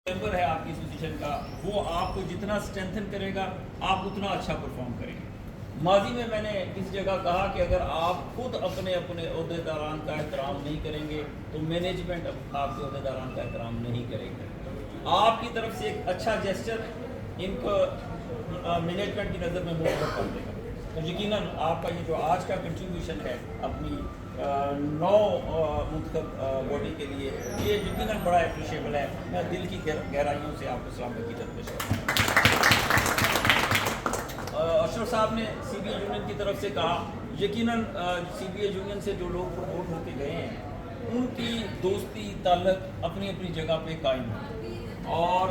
Member है आपकी association का, वो आपको जितना स्ट्रेंथन करेगा आप उतना अच्छा परफॉर्म करेंगे। माजी में मैंने इस जगह कहा कि अगर आप खुद अपने अपने अहदेदारान का एहतराम नहीं करेंगे तो मैनेजमेंट आपके अहदेदारान का एहतराम नहीं करेगा। आपकी तरफ से एक अच्छा जेस्चर इनको मैनेजमेंट की नज़र में मोहब्बत कर देगा। तो यकीनन आपका ये जो आज का कंट्रीब्यूशन है अपनी नौ मुंतखब बॉडी के लिए, ये यकीनन बड़ा अप्रिशिएबल है। मैं दिल की गहराइयों से आपको सलाम की तरफ पेश करता हूँ। अशरफ साहब ने CBA यूनियन की तरफ से कहा, यकीनन CBA यूनियन से जो लोग प्रमोट होके गए हैं उनकी दोस्ती ताल्लुक अपनी अपनी जगह पे कायम है, और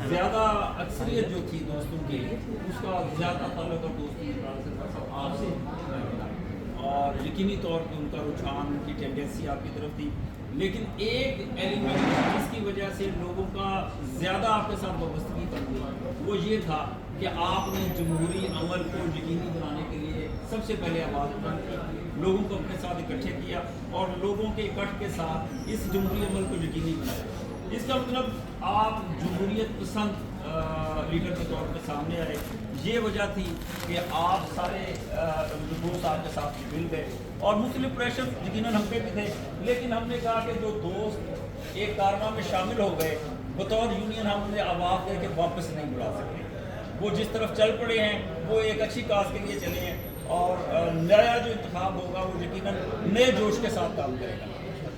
ज़्यादा अक्सरियत जो थी दोस्तों की उसका ज़्यादा ताल्लुक और दोस्ती आपसे, और यकीनी तौर पे उनका रुझान, उनकी टेंडेंसी आपकी तरफ थी। लेकिन एक एलिमेंट जिसकी वजह से लोगों का ज़्यादा आपके साथ वाबस्तगी बन गई वो ये था कि आपने जमहूरी अमल को यकीनी बनाने के लिए सबसे पहले आवाज़ उठाई, लोगों को अपने साथ इकट्ठे किया और लोगों के इकट्ठ के साथ इस जमहूरी अमल को यकीनी बनाया। इसका मतलब आप जमहूरियत पसंद लीडर के तौर पर सामने आए। ये वजह थी कि आप सारे दोस्त आपके साथ मिल गए, और मुख्तलिफ प्रेशर यकीनन हम पे भी थे, लेकिन हमने कहा कि जो दोस्त एक कारवा में शामिल हो गए बतौर यूनियन हम उन्हें आवाज़ दे के वापस नहीं बुला सकते। वो जिस तरफ चल पड़े हैं वो एक अच्छी काज के लिए चले हैं, और नया जो इंतखाब होगा वो यकीनन नए जोश के साथ काम करेगा।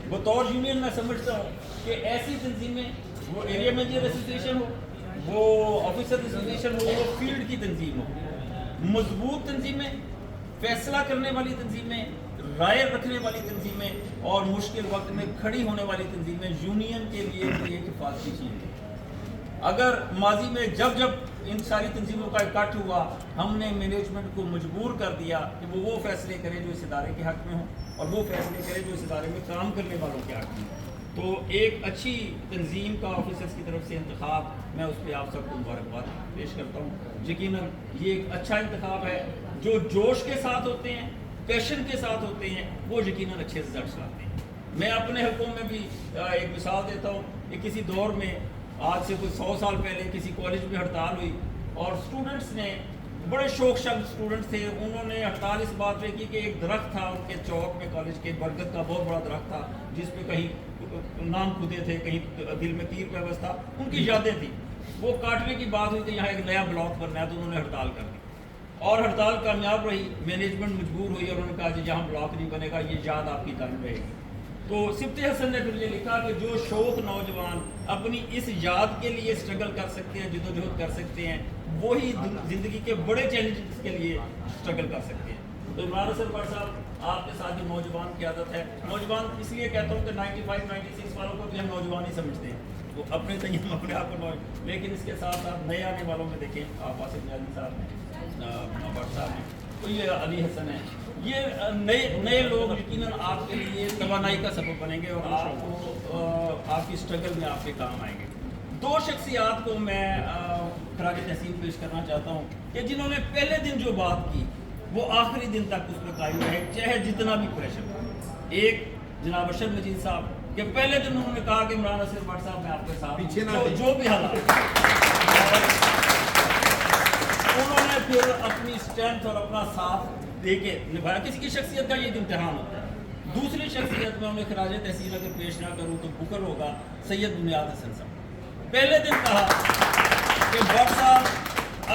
बतौर यूनियन मैं समझता हूँ कि ऐसी तंजीमें, वो एरिया मैनेजर एसोसिएशन हो, वो ऑफिसर एसोसिएशन हो, वो फील्ड की तंजीम हो, मजबूत तंजीमें, फैसला करने वाली तंजीमें, राय रखने वाली तंजीमें और मुश्किल वक्त में खड़ी होने वाली तंजीमें यूनियन के लिए एक हिफाजती चीज़ है। अगर माजी में जब जब इन सारी तंजीमों का इकट्ठ हुआ, हमने मैनेजमेंट को मजबूर कर दिया कि वो फैसले करे जो इस इदारे के हक़ में हों, और वो फैसले करे जो इस इदारे में काम करने वालों के हक़ में। तो एक अच्छी तंजीम का ऑफिसर्स की तरफ से इंतखाब, मैं उस पर आप सबको मुबारकबाद पेश करता हूँ। यकीनन ये एक अच्छा इंतखाब है। जो जोश के साथ होते हैं, पैशन के साथ होते हैं, वो यकीनन अच्छे रिजल्ट लाते हैं। मैं अपने हल्कों में भी एक मिसाल देता हूँ कि किसी दौर में आज से कोई 100 साल पहले किसी कॉलेज में हड़ताल हुई, और स्टूडेंट्स ने, बड़े शौक शब्द स्टूडेंट्स थे, उन्होंने हड़ताल इस बात पे की कि एक दरख्त था उनके चौक में, कॉलेज के बरगद का बहुत बड़ा दरख्त था जिस पे कहीं नाम खुदे थे, कहीं दिल में तीर पैबस था, उनकी यादें थी। वो काटने की बात हुई कि यहाँ एक नया ब्लॉक बनना है, तो उन्होंने हड़ताल कर दी, और हड़ताल कामयाब रही। मैनेजमेंट मजबूर हुई और उन्होंने कहा कि जहाँ ब्लॉक नहीं बनेगा ये याद आपकी कायम रहेगी। तो सिफ्ते हसन ने फिर ये लिखा कि जो शौक नौजवान अपनी इस याद के लिए स्ट्रगल कर सकते हैं, जदोजहद कर सकते हैं, वही ज़िंदगी के बड़े चैलेंजेस के लिए स्ट्रगल कर सकते हैं। तो इमरान हसन भट्ट साहब, आपके साथ ही नौजवान की आदत है। नौजवान इसलिए कहता हूँ कि 95-96 वालों को भी हम नौजवान ही समझते हैं, तो अपने तय हम अपने आप को लेकिन इसके साथ साथ नए आने वालों में देखें, आप आसिफ नियाज़ी साहब हैं, भट्ट साहब हैं, तो ये अली हसन है, ये नए लोग यकीनन आपके लिए तवानाई का सबब बनेंगे और आपको आपकी स्ट्रगल में आपके काम आएंगे। दो शख्सियात को मैं खराज तहसीन पेश करना चाहता हूँ कि जिन्होंने पहले दिन जो बात की वो आखिरी दिन तक उस पर कायम रहे, चाहे जितना भी प्रेशर था। एक जनाब अशर मजीद साहब के पहले दिन उन्होंने कहा कि इमरान हसन भट्ट साहब मैं आपके साथ पीछे ना जो भी हालात, उन्होंने फिर अपनी स्ट्रेंथ और अपना साथ देके निभाया। किसी की शख्सियत का ये इम्तिहान होता है। दूसरी शख्सियत में उन्हें खराज तहसीन अगर पेश ना करूँ तो बुकर होगा सैयद बुनियाद हसन साहब। पहले दिन कहा कि भट्ट साहब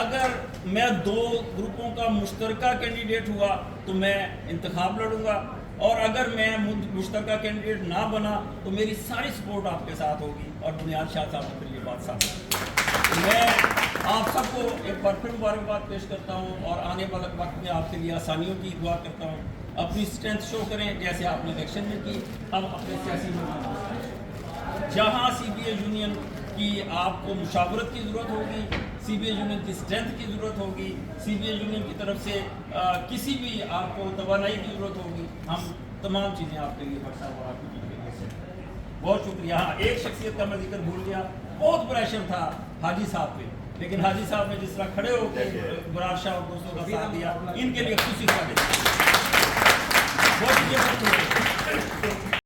अगर मैं 2 ग्रुपों का मुश्तरका कैंडिडेट हुआ तो मैं इंतखाब लड़ूंगा, और अगर मैं मुश्तरका कैंडिडेट ना बना तो मेरी सारी सपोर्ट आपके साथ होगी। और बुनियाद शाह साहब ने फिर ये बात सामने, मैं आप सबको एक बार फिर मुबारकबाद पेश करता हूँ, और आने वाले वक्त में आपके लिए आसानियों की दुआ करता हूँ। अपनी स्ट्रेंथ शो करें जैसे आपने इलेक्शन में की। हम अपने सियासी में जहाँ CBA यूनियन की आपको मुशावरत की ज़रूरत होगी, CBA यूनियन की स्ट्रेंथ की ज़रूरत होगी, CBA यूनियन की तरफ से किसी भी आपको तवानाई की ज़रूरत होगी, हम तमाम चीज़ें आपके लिए भट्ट साहब और आपकी टीम के लिए से बहुत शुक्रिया। हाँ, एक शख्सियत का मैं जिक्र भूल गया, बहुत प्रेशर था हाजी साहब पे, लेकिन हाजी साहब ने जिस तरह खड़े होकर बरार शाह और दोस्तों का साथ दिया, इनके लिए खुशी का बहुत शुक्रिया।